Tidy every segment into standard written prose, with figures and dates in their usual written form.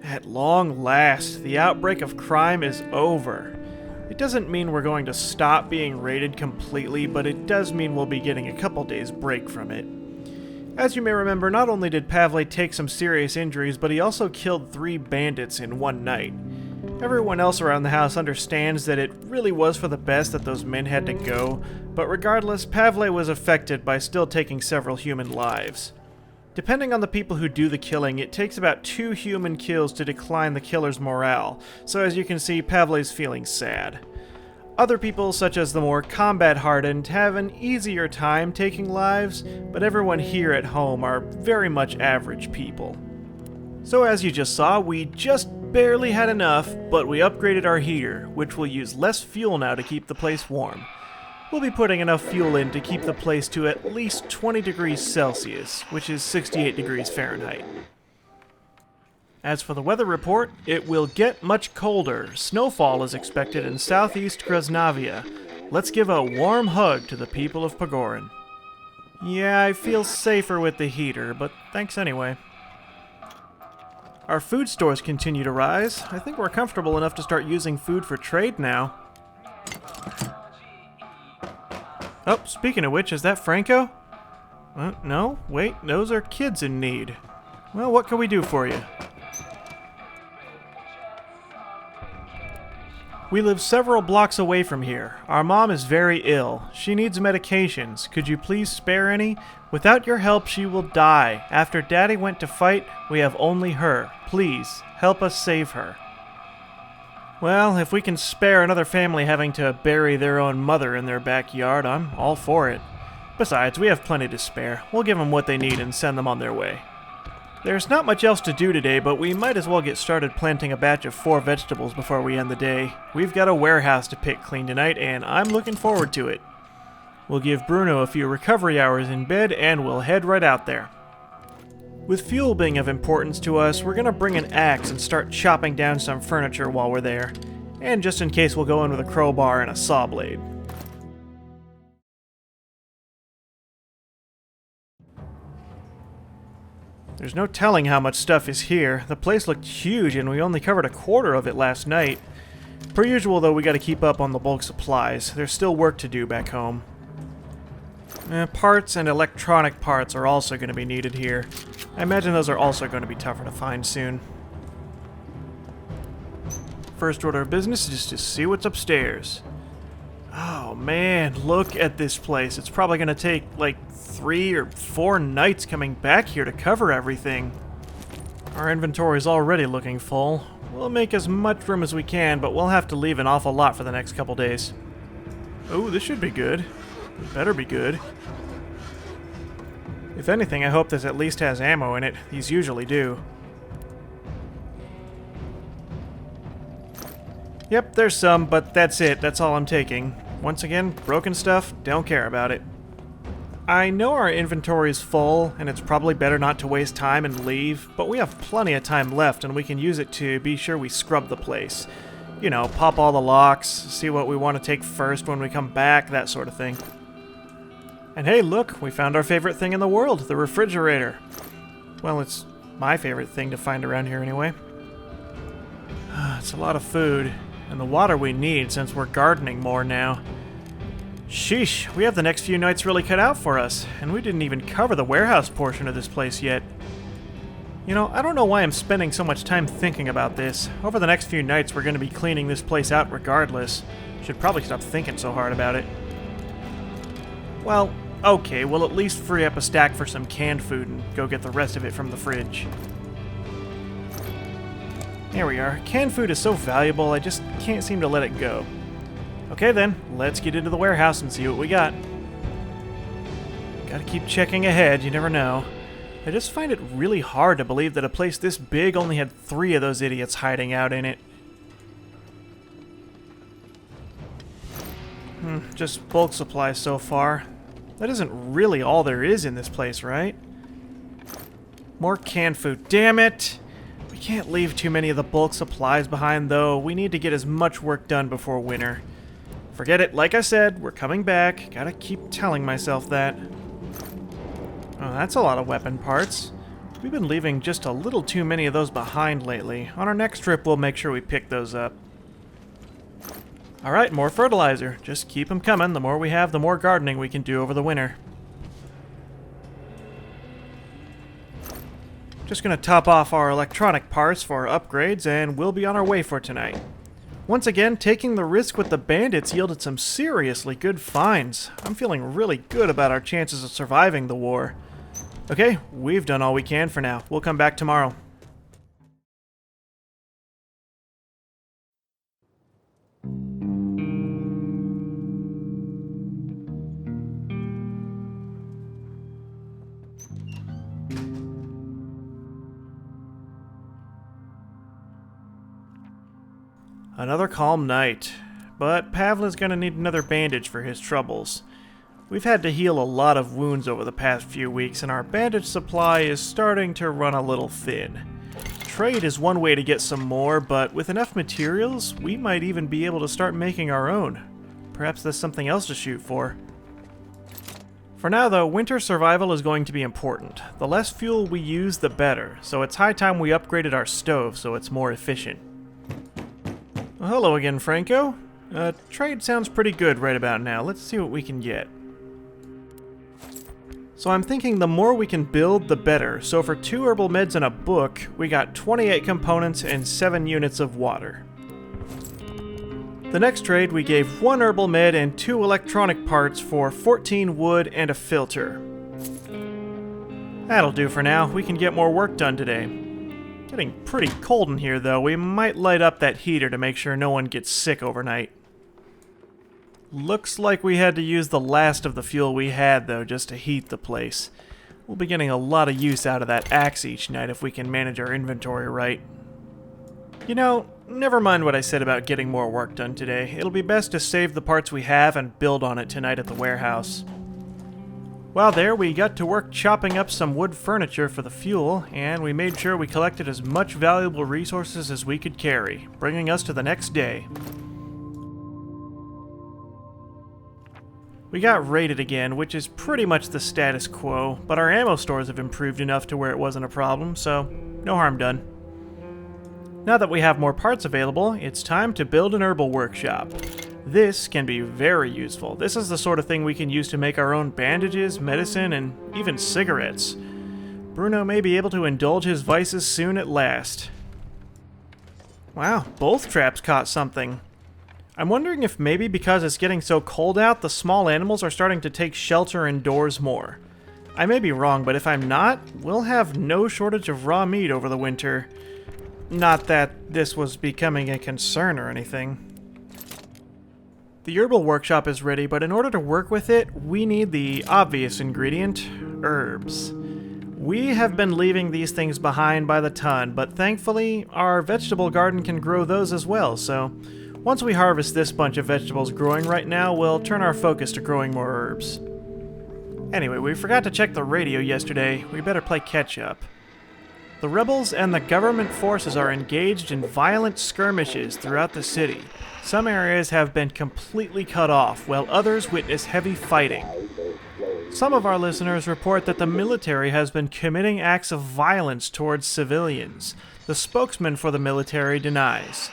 At long last, the outbreak of crime is over. It doesn't mean we're going to stop being raided completely, but it does mean we'll be getting a couple days break from it. As you may remember, not only did Pavle take some serious injuries, but he also killed 3 bandits in one night. Everyone else around the house understands that it really was for the best that those men had to go, but regardless, Pavle was affected by still taking several human lives. Depending on the people who do the killing, it takes about 2 human kills to decline the killer's morale, so as you can see, Pavle's feeling sad. Other people, such as the more combat-hardened, have an easier time taking lives, but everyone here at home are very much average people. So as you just saw, we just barely had enough, but we upgraded our heater, which will use less fuel now to keep the place warm. We'll be putting enough fuel in to keep the place to at least 20 degrees Celsius, which is 68 degrees Fahrenheit. As for the weather report, it will get much colder. Snowfall is expected in southeast Krasnavia. Let's give a warm hug to the people of Pagorin. Yeah, I feel safer with the heater, but thanks anyway. Our food stores continue to rise. I think we're comfortable enough to start using food for trade now. Oh, speaking of which, is that Franco? No, wait, those are kids in need. Well, what can we do for you? We live several blocks away from here. Our mom is very ill. She needs medications. Could you please spare any? Without your help, she will die. After Daddy went to fight, we have only her. Please, help us save her. Well, if we can spare another family having to bury their own mother in their backyard, I'm all for it. Besides, we have plenty to spare. We'll give them what they need and send them on their way. There's not much else to do today, but we might as well get started planting a batch of 4 vegetables before we end the day. We've got a warehouse to pick clean tonight, and I'm looking forward to it. We'll give Bruno a few recovery hours in bed, and we'll head right out there. With fuel being of importance to us, we're going to bring an axe and start chopping down some furniture while we're there. And just in case, we'll go in with a crowbar and a saw blade. There's no telling how much stuff is here. The place looked huge and we only covered a quarter of it last night. Per usual though, we gotta keep up on the bulk supplies. There's still work to do back home. Parts and electronic parts are also going to be needed here. I imagine those are also going to be tougher to find soon. First order of business is to see what's upstairs. Oh man, look at this place. It's probably going to take like 3 or 4 nights coming back here to cover everything. Our inventory is already looking full. We'll make as much room as we can, but we'll have to leave an awful lot for the next couple days. Oh, this should be good. It better be good. If anything, I hope this at least has ammo in it. These usually do. Yep, there's some, but that's it. That's all I'm taking. Once again, broken stuff, don't care about it. I know our inventory is full, and it's probably better not to waste time and leave, but we have plenty of time left, and we can use it to be sure we scrub the place. You know, pop all the locks, see what we want to take first when we come back, that sort of thing. And hey, look, we found our favorite thing in the world, the refrigerator. Well, it's my favorite thing to find around here anyway. It's a lot of food, and the water we need since we're gardening more now. Sheesh, we have the next few nights really cut out for us, and we didn't even cover the warehouse portion of this place yet. You know, I don't know why I'm spending so much time thinking about this. Over the next few nights, we're going to be cleaning this place out regardless. Should probably stop thinking so hard about it. Well, okay, we'll at least free up a stack for some canned food and go get the rest of it from the fridge. There we are. Canned food is so valuable, I just can't seem to let it go. Okay then, let's get into the warehouse and see what we got. Gotta keep checking ahead, you never know. I just find it really hard to believe that a place this big only had 3 of those idiots hiding out in it. Just bulk supplies so far. That isn't really all there is in this place, right? More canned food. Damn it! We can't leave too many of the bulk supplies behind, though. We need to get as much work done before winter. Forget it. Like I said, we're coming back. Gotta keep telling myself that. Oh, that's a lot of weapon parts. We've been leaving just a little too many of those behind lately. On our next trip, we'll make sure we pick those up. Alright, more fertilizer. Just keep them coming. The more we have, the more gardening we can do over the winter. Just gonna top off our electronic parts for upgrades, and we'll be on our way for tonight. Once again, taking the risk with the bandits yielded some seriously good finds. I'm feeling really good about our chances of surviving the war. Okay, we've done all we can for now. We'll come back tomorrow. Another calm night, but Pavlin's gonna need another bandage for his troubles. We've had to heal a lot of wounds over the past few weeks, and our bandage supply is starting to run a little thin. Trade is one way to get some more, but with enough materials, we might even be able to start making our own. Perhaps there's something else to shoot for. For now though, winter survival is going to be important. The less fuel we use, the better, so it's high time we upgraded our stove so it's more efficient. Well, hello again, Franco. Trade sounds pretty good right about now. Let's see what we can get. So I'm thinking the more we can build, the better. So for 2 herbal meds and a book, we got 28 components and 7 units of water. The next trade, we gave 1 herbal med and 2 electronic parts for 14 wood and a filter. That'll do for now. We can get more work done today. Getting pretty cold in here, though. We might light up that heater to make sure no one gets sick overnight. Looks like we had to use the last of the fuel we had, though, just to heat the place. We'll be getting a lot of use out of that axe each night if we can manage our inventory right. You know, never mind what I said about getting more work done today. It'll be best to save the parts we have and build on it tonight at the warehouse. While there, we got to work chopping up some wood furniture for the fuel, and we made sure we collected as much valuable resources as we could carry, bringing us to the next day. We got raided again, which is pretty much the status quo, but our ammo stores have improved enough to where it wasn't a problem, so no harm done. Now that we have more parts available, it's time to build an herbal workshop. This can be very useful. This is the sort of thing we can use to make our own bandages, medicine, and even cigarettes. Bruno may be able to indulge his vices soon at last. Wow, both traps caught something. I'm wondering if maybe because it's getting so cold out, the small animals are starting to take shelter indoors more. I may be wrong, but if I'm not, we'll have no shortage of raw meat over the winter. Not that this was becoming a concern or anything. The herbal workshop is ready, but in order to work with it, we need the obvious ingredient, herbs. We have been leaving these things behind by the ton, but thankfully, our vegetable garden can grow those as well, so once we harvest this bunch of vegetables growing right now, we'll turn our focus to growing more herbs. Anyway, we forgot to check the radio yesterday. We better play catch-up. The rebels and the government forces are engaged in violent skirmishes throughout the city. Some areas have been completely cut off, while others witness heavy fighting. Some of our listeners report that the military has been committing acts of violence towards civilians. The spokesman for the military denies.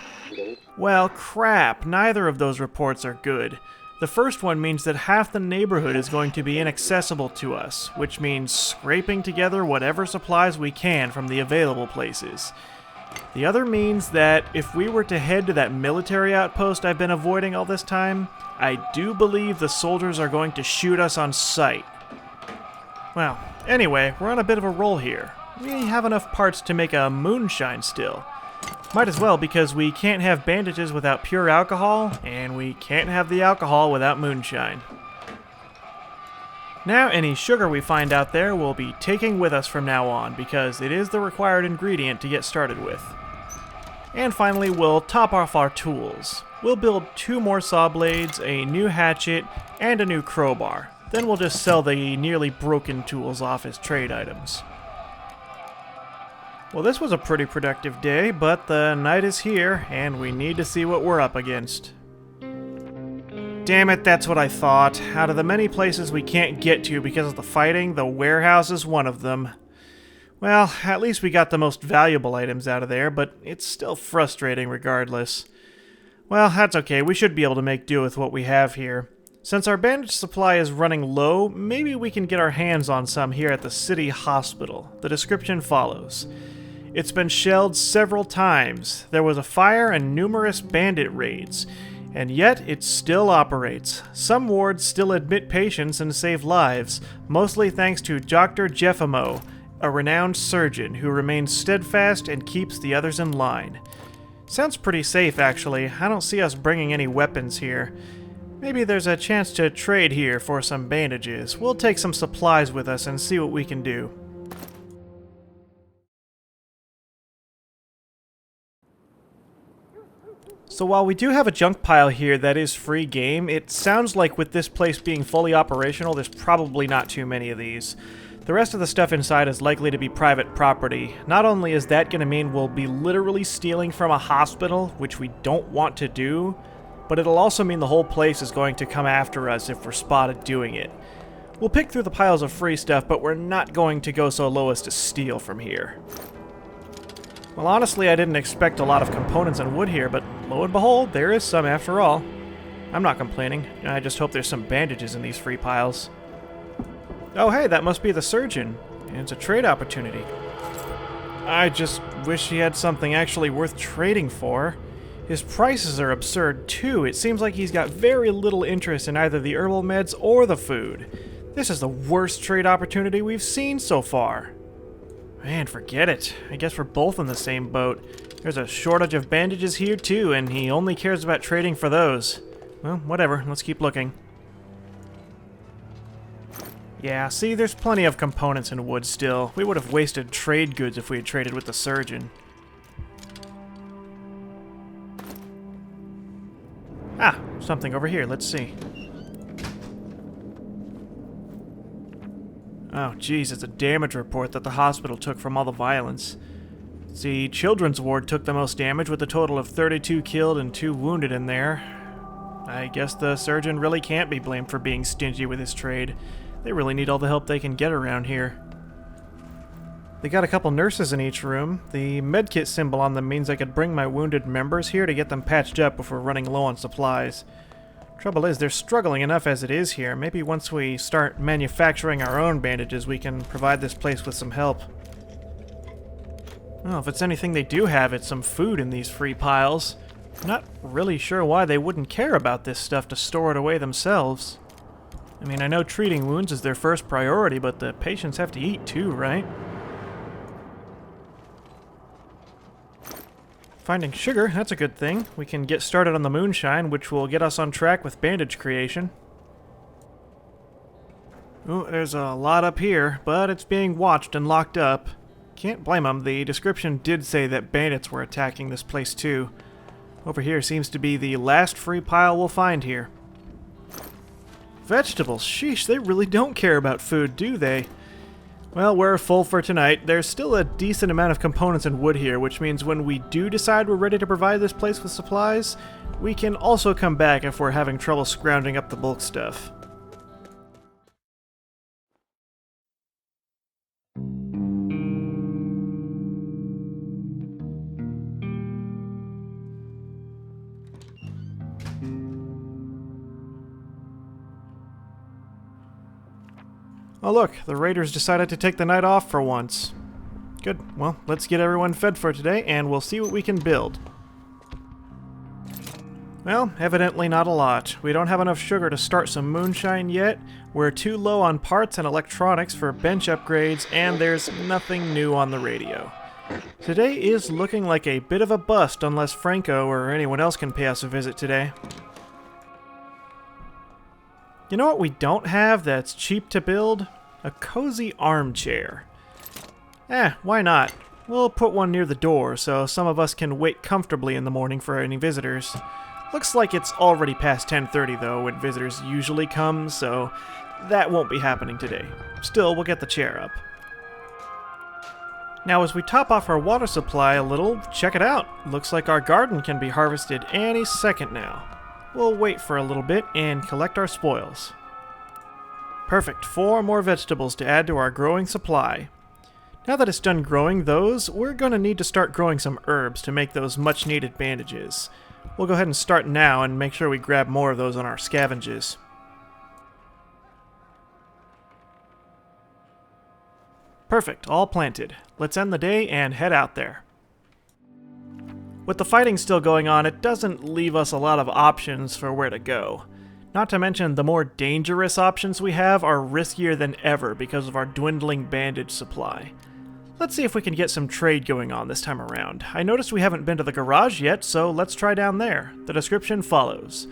Well, crap, neither of those reports are good. The first one means that half the neighborhood is going to be inaccessible to us, which means scraping together whatever supplies we can from the available places. The other means that if we were to head to that military outpost I've been avoiding all this time, I do believe the soldiers are going to shoot us on sight. Well, anyway, we're on a bit of a roll here. We have enough parts to make a moonshine still. Might as well, because we can't have bandages without pure alcohol, and we can't have the alcohol without moonshine. Now, any sugar we find out there we'll be taking with us from now on, because it is the required ingredient to get started with. And finally, we'll top off our tools. We'll build 2 more saw blades, a new hatchet, and a new crowbar. Then we'll just sell the nearly broken tools off as trade items. Well, this was a pretty productive day, but the night is here, and we need to see what we're up against. Damn it, that's what I thought. Out of the many places we can't get to because of the fighting, the warehouse is one of them. Well, at least we got the most valuable items out of there, but it's still frustrating regardless. Well, that's okay. We should be able to make do with what we have here. Since our bandage supply is running low, maybe we can get our hands on some here at the city hospital. The description follows. It's been shelled several times. There was a fire and numerous bandit raids, and yet it still operates. Some wards still admit patients and save lives, mostly thanks to Dr. Jeffimo, a renowned surgeon who remains steadfast and keeps the others in line. Sounds pretty safe, actually. I don't see us bringing any weapons here. Maybe there's a chance to trade here for some bandages. We'll take some supplies with us and see what we can do. So while we do have a junk pile here that is free game, it sounds like with this place being fully operational, there's probably not too many of these. The rest of the stuff inside is likely to be private property. Not only is that going to mean we'll be literally stealing from a hospital, which we don't want to do, but it'll also mean the whole place is going to come after us if we're spotted doing it. We'll pick through the piles of free stuff, but we're not going to go so low as to steal from here. Well, honestly, I didn't expect a lot of components and wood here, but lo and behold, there is some after all. I'm not complaining. I just hope there's some bandages in these free piles. Oh hey, that must be the surgeon. It's a trade opportunity. I just wish he had something actually worth trading for. His prices are absurd too. It seems like he's got very little interest in either the herbal meds or the food. This is the worst trade opportunity we've seen so far. Man, forget it. I guess we're both in the same boat. There's a shortage of bandages here too, and he only cares about trading for those. Well, whatever. Let's keep looking. Yeah, see, there's plenty of components in wood still. We would have wasted trade goods if we had traded with the surgeon. Ah, something over here. Let's see. Oh, geez, it's a damage report that the hospital took from all the violence. The children's ward took the most damage with a total of 32 killed and 2 wounded in there. I guess the surgeon really can't be blamed for being stingy with his trade. They really need all the help they can get around here. They got a couple nurses in each room. The medkit symbol on them means I could bring my wounded members here to get them patched up if we're running low on supplies. Trouble is, they're struggling enough as it is here. Maybe once we start manufacturing our own bandages, we can provide this place with some help. Well, if it's anything they do have, it's some food in these free piles. Not really sure why they wouldn't care about this stuff to store it away themselves. I mean, I know treating wounds is their first priority, but the patients have to eat too, right? Finding sugar, that's a good thing. We can get started on the moonshine, which will get us on track with bandage creation. Ooh, there's a lot up here, but it's being watched and locked up. Can't blame them. The description did say that bandits were attacking this place too. Over here seems to be the last free pile we'll find here. Vegetables, sheesh, they really don't care about food, do they? Well, we're full for tonight. There's still a decent amount of components and wood here, which means when we do decide we're ready to provide this place with supplies, we can also come back if we're having trouble scrounging up the bulk stuff. Oh look, the raiders decided to take the night off for once. Good, well, let's get everyone fed for today, and we'll see what we can build. Well, evidently not a lot. We don't have enough sugar to start some moonshine yet, we're too low on parts and electronics for bench upgrades, and there's nothing new on the radio. Today is looking like a bit of a bust unless Franco or anyone else can pay us a visit today. You know what we don't have that's cheap to build? A cozy armchair. Why not? We'll put one near the door so some of us can wait comfortably in the morning for any visitors. Looks like it's already past 10:30 though when visitors usually come, so that won't be happening today. Still, we'll get the chair up. Now as we top off our water supply a little, check it out. Looks like our garden can be harvested any second now. We'll wait for a little bit and collect our spoils. Perfect, 4 more vegetables to add to our growing supply. Now that it's done growing those, we're going to need to start growing some herbs to make those much needed bandages. We'll go ahead and start now and make sure we grab more of those on our scavenges. Perfect, all planted. Let's end the day and head out there. With the fighting still going on, it doesn't leave us a lot of options for where to go. Not to mention, the more dangerous options we have are riskier than ever because of our dwindling bandage supply. Let's see if we can get some trade going on this time around. I noticed we haven't been to the garage yet, so let's try down there. The description follows.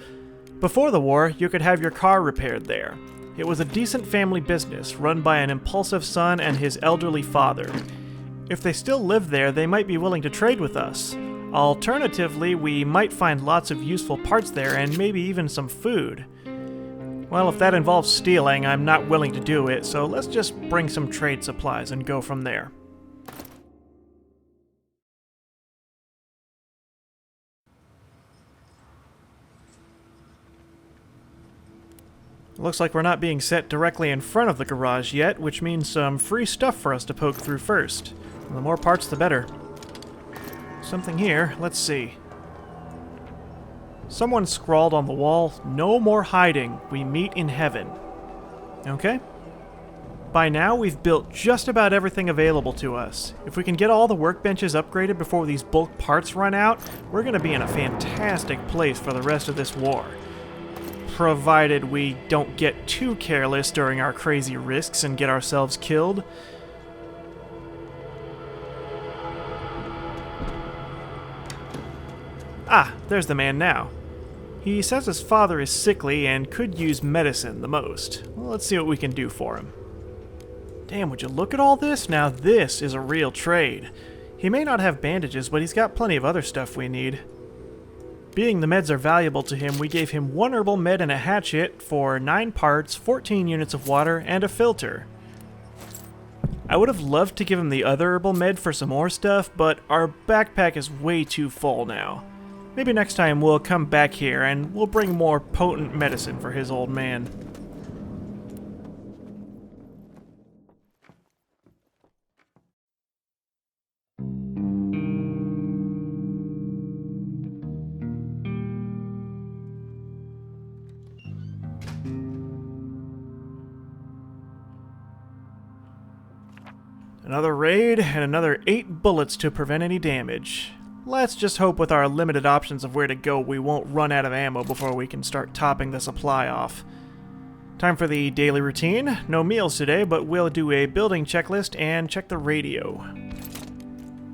Before the war, you could have your car repaired there. It was a decent family business, run by an impulsive son and his elderly father. If they still live there, they might be willing to trade with us. Alternatively, we might find lots of useful parts there and maybe even some food. Well, if that involves stealing, I'm not willing to do it, so let's just bring some trade supplies and go from there. Looks like we're not being set directly in front of the garage yet, which means some free stuff for us to poke through first. And the more parts, the better. Something here. Let's see. Someone scrawled on the wall, "No more hiding. We meet in heaven." Okay. By now, we've built just about everything available to us. If we can get all the workbenches upgraded before these bulk parts run out, we're going to be in a fantastic place for the rest of this war. Provided we don't get too careless during our crazy risks and get ourselves killed. Ah, there's the man now. He says his father is sickly and could use medicine the most. Well, let's see what we can do for him. Damn, would you look at all this? Now this is a real trade. He may not have bandages, but he's got plenty of other stuff we need. Being the meds are valuable to him, we gave him 1 herbal med and a hatchet for 9 parts, 14 units of water, and a filter. I would have loved to give him the other herbal med for some more stuff, but our backpack is way too full now. Maybe next time we'll come back here and we'll bring more potent medicine for his old man. Another raid, and another 8 bullets to prevent any damage. Let's just hope with our limited options of where to go we won't run out of ammo before we can start topping the supply off. Time for the daily routine. No meals today, but we'll do a building checklist and check the radio.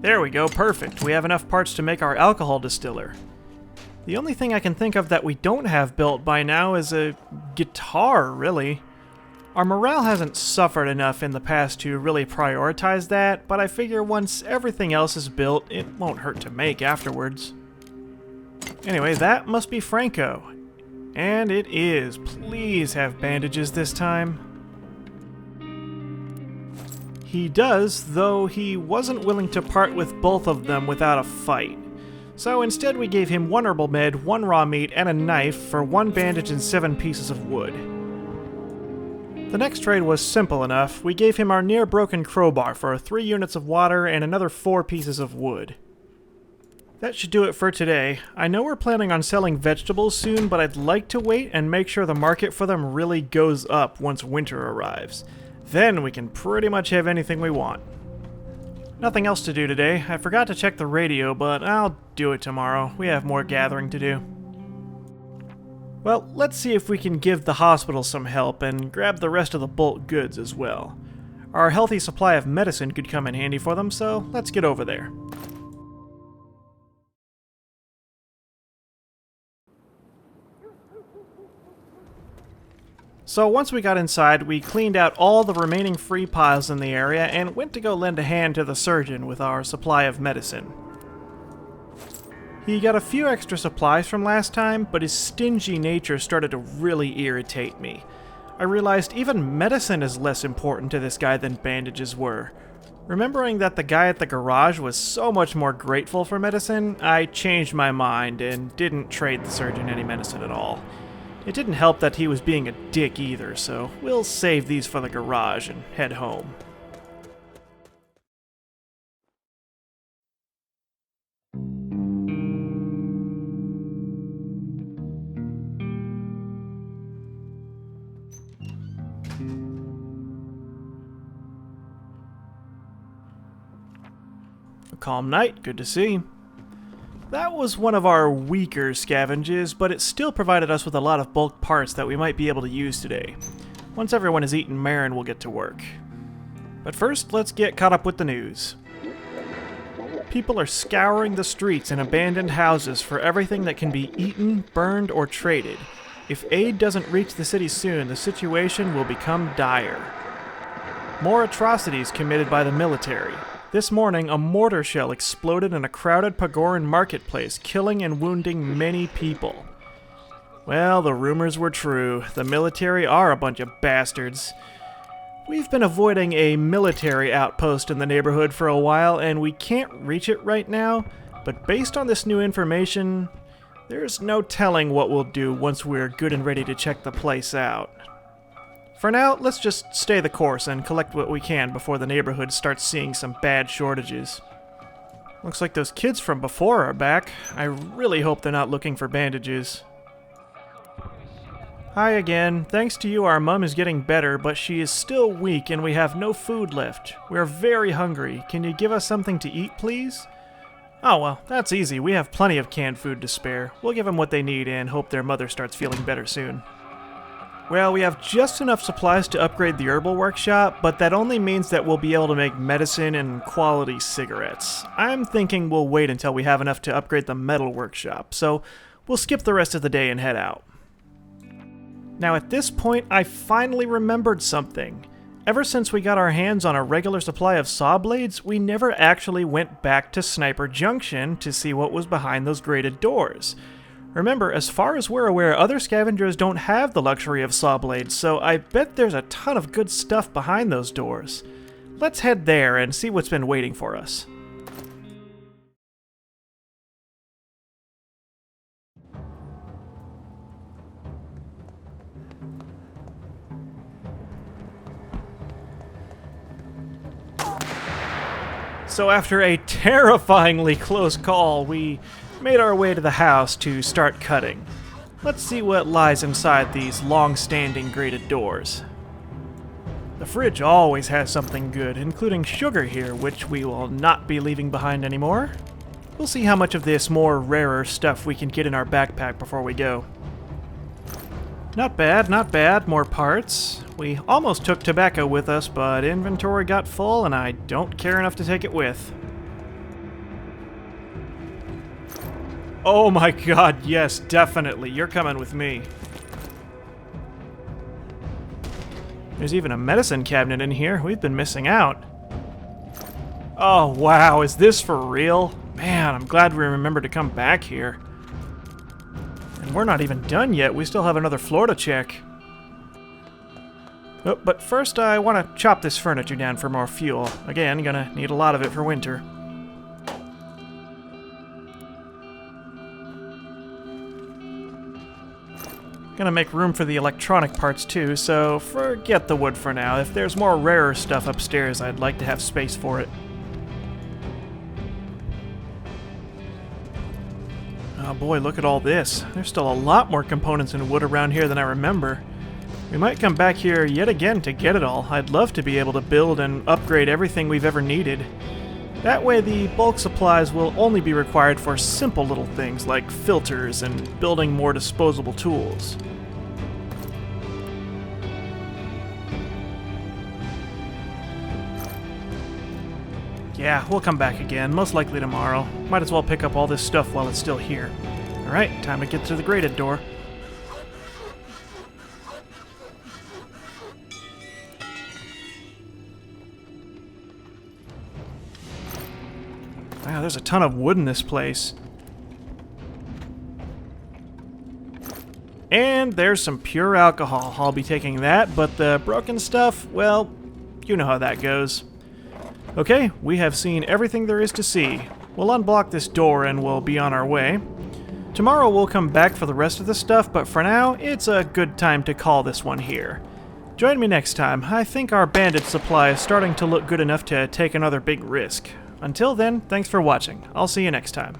There we go, perfect. We have enough parts to make our alcohol distiller. The only thing I can think of that we don't have built by now is a guitar, really. Our morale hasn't suffered enough in the past to really prioritize that, but I figure once everything else is built, it won't hurt to make afterwards. Anyway, that must be Franco. And it is. Please have bandages this time. He does, though he wasn't willing to part with both of them without a fight. So instead we gave him 1 herbal med, 1 raw meat, and a knife for 1 bandage and 7 pieces of wood. The next trade was simple enough. We gave him our near-broken crowbar for 3 units of water and another 4 pieces of wood. That should do it for today. I know we're planning on selling vegetables soon, but I'd like to wait and make sure the market for them really goes up once winter arrives. Then we can pretty much have anything we want. Nothing else to do today. I forgot to check the radio, but I'll do it tomorrow. We have more gathering to do. Well, let's see if we can give the hospital some help and grab the rest of the bulk goods as well. Our healthy supply of medicine could come in handy for them, so let's get over there. So once we got inside, we cleaned out all the remaining free piles in the area and went to go lend a hand to the surgeon with our supply of medicine. He got a few extra supplies from last time, but his stingy nature started to really irritate me. I realized even medicine is less important to this guy than bandages were. Remembering that the guy at the garage was so much more grateful for medicine, I changed my mind and didn't trade the surgeon any medicine at all. It didn't help that he was being a dick either, so we'll save these for the garage and head home. calm night. Good to see. That was one of our weaker scavenges, but it still provided us with a lot of bulk parts that we might be able to use today. Once everyone has eaten Marin, we'll get to work. But first, let's get caught up with the news. People are scouring the streets and abandoned houses for everything that can be eaten, burned, or traded. If aid doesn't reach the city soon, the situation will become dire. More atrocities committed by the military. This morning, a mortar shell exploded in a crowded Pagoran marketplace, killing and wounding many people. Well, the rumors were true. The military are a bunch of bastards. We've been avoiding a military outpost in the neighborhood for a while, and we can't reach it right now, but based on this new information, there's no telling what we'll do once we're good and ready to check the place out. For now, let's just stay the course and collect what we can before the neighborhood starts seeing some bad shortages. Looks like those kids from before are back. I really hope they're not looking for bandages. Hi again. Thanks to you, our mum is getting better, but she is still weak and we have no food left. We're very hungry. Can you give us something to eat, please? Oh well, that's easy. We have plenty of canned food to spare. We'll give them what they need and hope their mother starts feeling better soon. Well, we have just enough supplies to upgrade the herbal workshop, but that only means that we'll be able to make medicine and quality cigarettes. I'm thinking we'll wait until we have enough to upgrade the metal workshop, so we'll skip the rest of the day and head out. Now at this point, I finally remembered something. Ever since we got our hands on a regular supply of saw blades, we never actually went back to Sniper Junction to see what was behind those grated doors. Remember, as far as we're aware, other scavengers don't have the luxury of saw blades, so I bet there's a ton of good stuff behind those doors. Let's head there and see what's been waiting for us. So after a terrifyingly close call, we made our way to the house to start cutting. Let's see what lies inside these long-standing grated doors. The fridge always has something good, including sugar here, which we will not be leaving behind anymore. We'll see how much of this more rarer stuff we can get in our backpack before we go. Not bad, not bad. More parts. We almost took tobacco with us, but inventory got full and I don't care enough to take it with. Oh my god, yes, definitely. You're coming with me. There's even a medicine cabinet in here. We've been missing out. Oh wow, is this for real? Man, I'm glad we remembered to come back here. And we're not even done yet. We still have another floor to check. Oh, but first I want to chop this furniture down for more fuel. Again, gonna need a lot of it for winter. Gonna make room for the electronic parts too, so forget the wood for now. If there's more rarer stuff upstairs, I'd like to have space for it. Oh boy, look at all this. There's still a lot more components in wood around here than I remember. We might come back here yet again to get it all. I'd love to be able to build and upgrade everything we've ever needed. That way the bulk supplies will only be required for simple little things like filters and building more disposable tools. Yeah, we'll come back again, most likely tomorrow. Might as well pick up all this stuff while it's still here. Alright, time to get to the grated door. Wow, there's a ton of wood in this place. And there's some pure alcohol. I'll be taking that, but the broken stuff, well, you know how that goes. Okay, we have seen everything there is to see. We'll unblock this door and we'll be on our way. Tomorrow we'll come back for the rest of the stuff, but for now, it's a good time to call this one here. Join me next time. I think our bandage supply is starting to look good enough to take another big risk. Until then, thanks for watching. I'll see you next time.